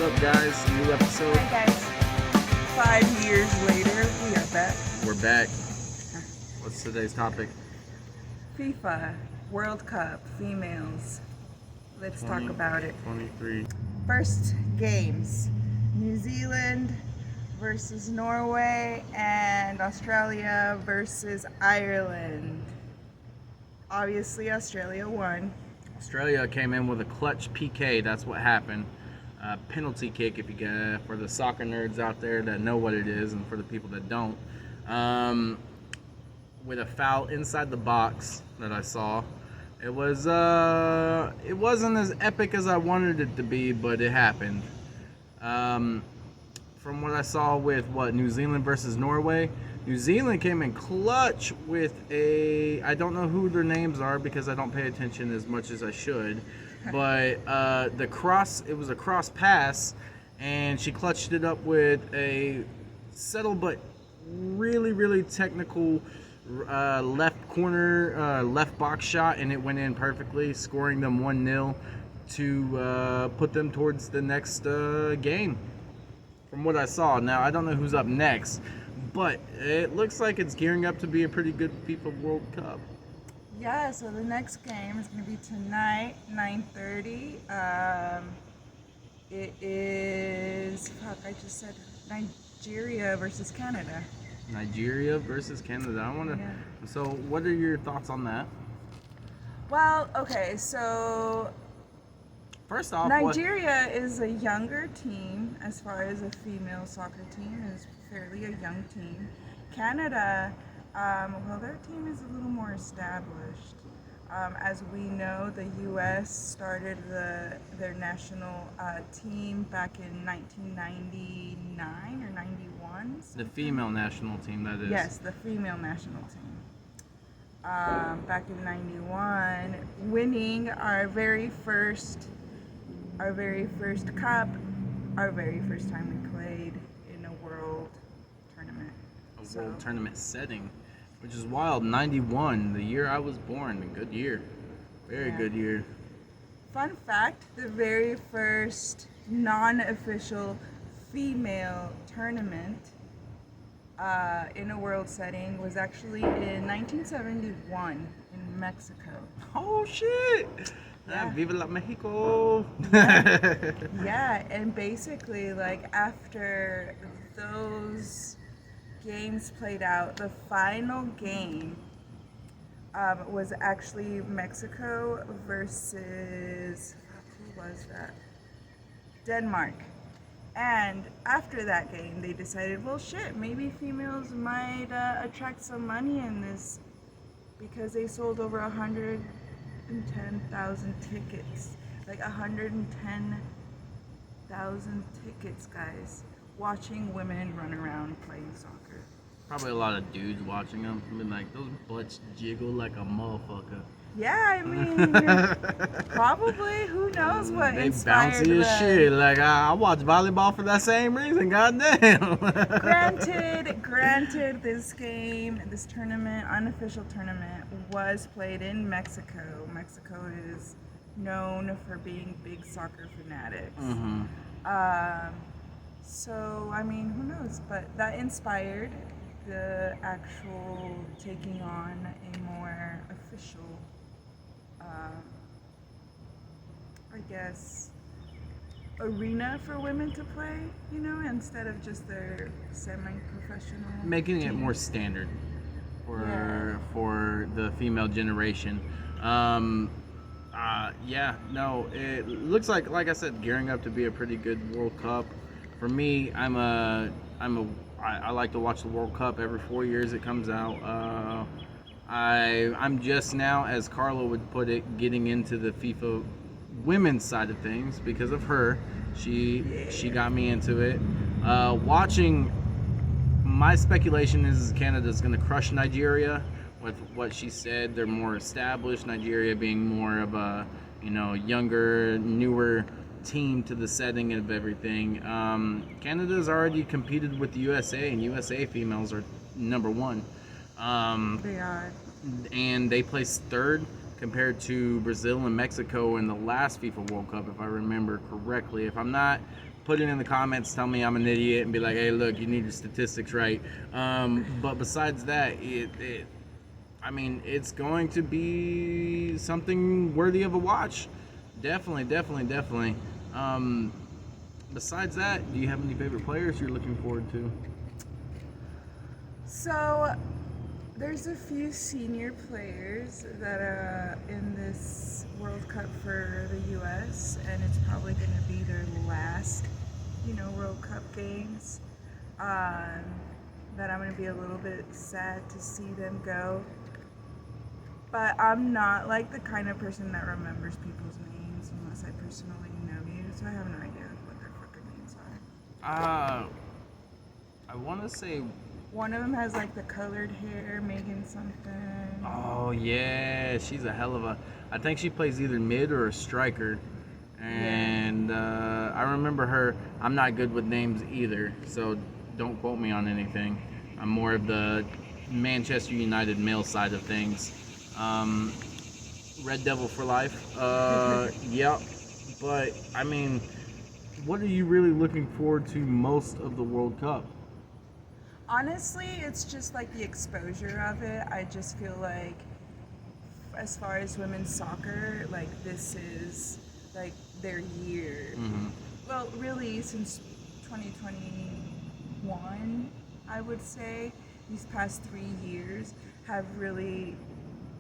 up, guys? New episode. Hi guys. 5 years later, we are back. We're back. What's today's topic? FIFA World Cup females. Let's talk about it. 23. First games: New Zealand versus Norway and Australia versus Ireland. Obviously, Australia won. Australia came in with a clutch PK. That's what happened. Penalty kick, if you get, for the soccer nerds out there that know what it is, and for the people that don't. With a foul inside the box that I saw. It wasn't as epic as I wanted it to be, but it happened. From what I saw with New Zealand versus Norway, New Zealand came in clutch with I don't know who their names are because I don't pay attention as much as I should, but it was a cross pass, and she clutched it up with a subtle but really, really technical left corner, left box shot, and it went in perfectly, scoring them 1-0 to put them towards the next game. From what I saw. Now, I don't know who's up next, but it looks like it's gearing up to be a pretty good FIFA World Cup. Yeah, so the next game is going to be tonight, 9:30. It is, I just said Nigeria versus Canada. Nigeria versus Canada. Yeah. So, what are your thoughts on that? Well, okay, so First off, Nigeria is a younger team as far as a female soccer team. Is fairly a young team. Canada, their team is a little more established. As we know, the U.S. started their national team back in 1999 or 91. The female national team, that is. Yes, the female national team. Back in 91, winning our very first cup, our very first time we played in a world tournament. World tournament setting, which is wild. 91, the year I was born. A good year. Very good year. Fun fact, the very first non-official female tournament in a world setting was actually in 1971 in Mexico. Oh, shit! Yeah. Viva la Mexico! Yeah, and basically, after those games played out, the final game was actually Mexico versus, who was that? Denmark. And after that game, they decided, well, shit, maybe females might attract some money in this, because they sold over 110,000 tickets. 110,000 tickets, guys, watching women run around playing soccer. Probably a lot of dudes watching them. I mean, those butts jiggle like a motherfucker. Yeah, I mean, probably. Wwho knows what They inspired bouncy as shit. I watch volleyball for that same reason. Goddamn. Granted, this tournament, unofficial tournament, was played in Mexico. Mexico is known for being big soccer fanatics. Mm-hmm. So, I mean, who knows? But that inspired the actual taking on a more official, arena for women to play, instead of just their semi-professional. Making it team. more standard for the female generation. It looks like I said, gearing up to be a pretty good World Cup. For me, I like to watch the World Cup every 4 years it comes out. I'm just now, as Carla would put it, getting into the FIFA women's side of things because of her. She got me into it. Watching, my speculation is Canada's going to crush Nigeria with what she said. They're more established, Nigeria being more of a younger, newer team to the setting of everything. Canada's already competed with the USA, and USA females are number one. They are. And they placed third compared to Brazil and Mexico in the last FIFA World Cup, if I remember correctly. If I'm not, put it in the comments, tell me I'm an idiot, and be like, hey, look, you need your statistics right. But besides that, it's going to be something worthy of a watch. Definitely. Besides that, do you have any favorite players you're looking forward to? So, there's a few senior players that are in this World Cup for the U.S., and it's probably going to be their last, World Cup games. That I'm going to be a little bit sad to see them go. But I'm not like the kind of person that remembers people's names unless I personally know you, so I have no idea what their fucking names are. I want to say. One of them has like the colored hair, Megan something. Oh yeah, she's a hell of a. I think she plays either mid or a striker, and I remember her. I'm not good with names either, so don't quote me on anything. I'm more of the Manchester United male side of things. Red Devil for life. Yep. But I mean, what are you really looking forward to most of the World Cup? Honestly, it's just like the exposure of it. I just feel like, as far as women's soccer, like this is like their year. Mm-hmm. Well, really, since 2021, I would say these past 3 years have really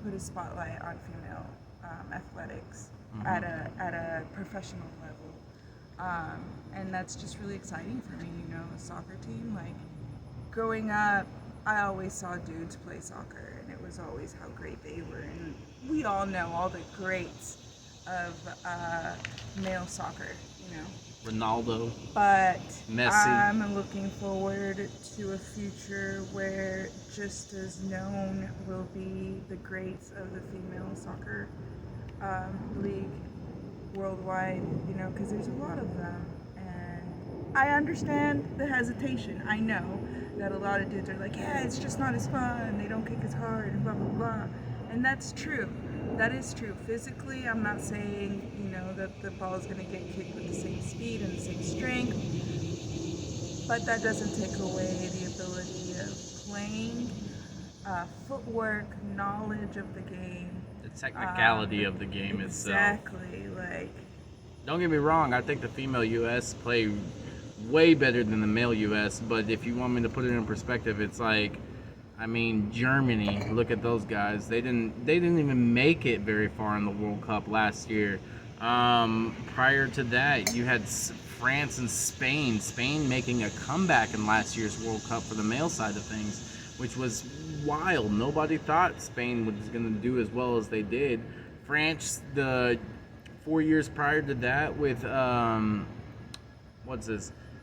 put a spotlight on female athletics at a professional level, and that's just really exciting for me. A soccer team like. Growing up, I always saw dudes play soccer, and it was always how great they were. And we all know all the greats of male soccer, Ronaldo. But Messi. I'm looking forward to a future where just as known will be the greats of the female soccer league worldwide, because there's a lot of them. And I understand the hesitation. I know that a lot of dudes are like, yeah, it's just not as fun, they don't kick as hard, and blah, blah, blah. And that's true. That is true. Physically, I'm not saying, that the ball is going to get kicked with the same speed and the same strength, but that doesn't take away the ability of playing, footwork, knowledge of the game. The technicality of the game itself. Exactly, Don't get me wrong, I think the female U.S. play way better than the male U.S., but if you want me to put it in perspective, it's like, Germany, look at those guys. They didn't even make it very far in the World Cup last year. Prior to that, you had France and Spain. Spain making a comeback in last year's World Cup for the male side of things, which was wild. Nobody thought Spain was going to do as well as they did. France, the 4 years prior to that with,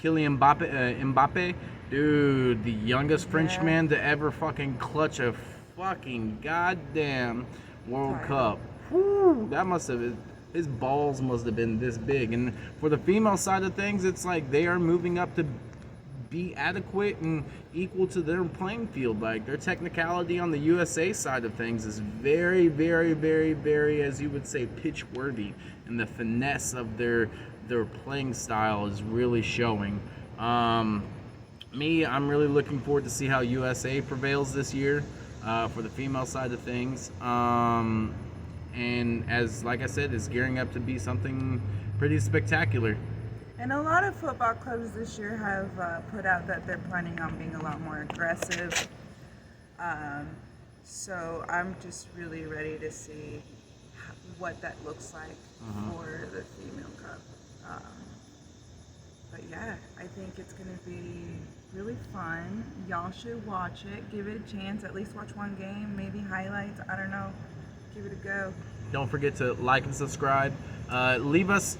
Kylian Mbappe, dude, the youngest Frenchman to ever fucking clutch a fucking goddamn World Cup. Whew, that must have, his balls must have been this big. And for the female side of things, it's like they are moving up to be adequate and equal to their playing field. Like, their technicality on the USA side of things is very, very, very, very, as you would say, pitch worthy, and the finesse of their playing style is really showing. I'm really looking forward to see how USA prevails this year for the female side of things. And as, like I said, is gearing up to be something pretty spectacular. And a lot of football clubs this year have put out that they're planning on being a lot more aggressive. So I'm just really ready to see what that looks like for the female cup. But yeah, I think it's going to be really fun. Y'all should watch it. Give it a chance. At least watch one game, maybe highlights. I don't know. Give it a go. Don't forget to like and subscribe. Leave us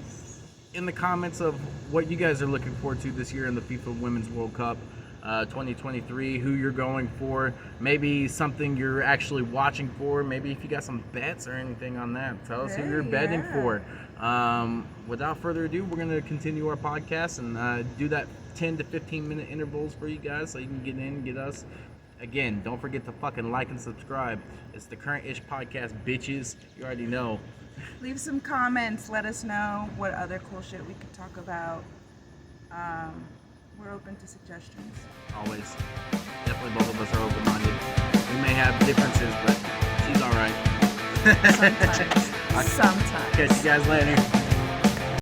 in the comments of what you guys are looking forward to this year in the FIFA Women's World Cup 2023, who you're going for, maybe something you're actually watching for, maybe if you got some bets or anything on that. Tell us who you're betting for. Without further ado, we're going to continue our podcast and do that 10 to 15 minute intervals for you guys so you can get in, get us Again, don't forget to fucking like and subscribe. It's the Current Ish Podcast, bitches. You already know. Leave some comments. Let us know what other cool shit we could talk about. We're open to suggestions. Always. Definitely both of us are open-minded. We may have differences, but she's alright. Sometimes. Sometimes. Catch you guys later.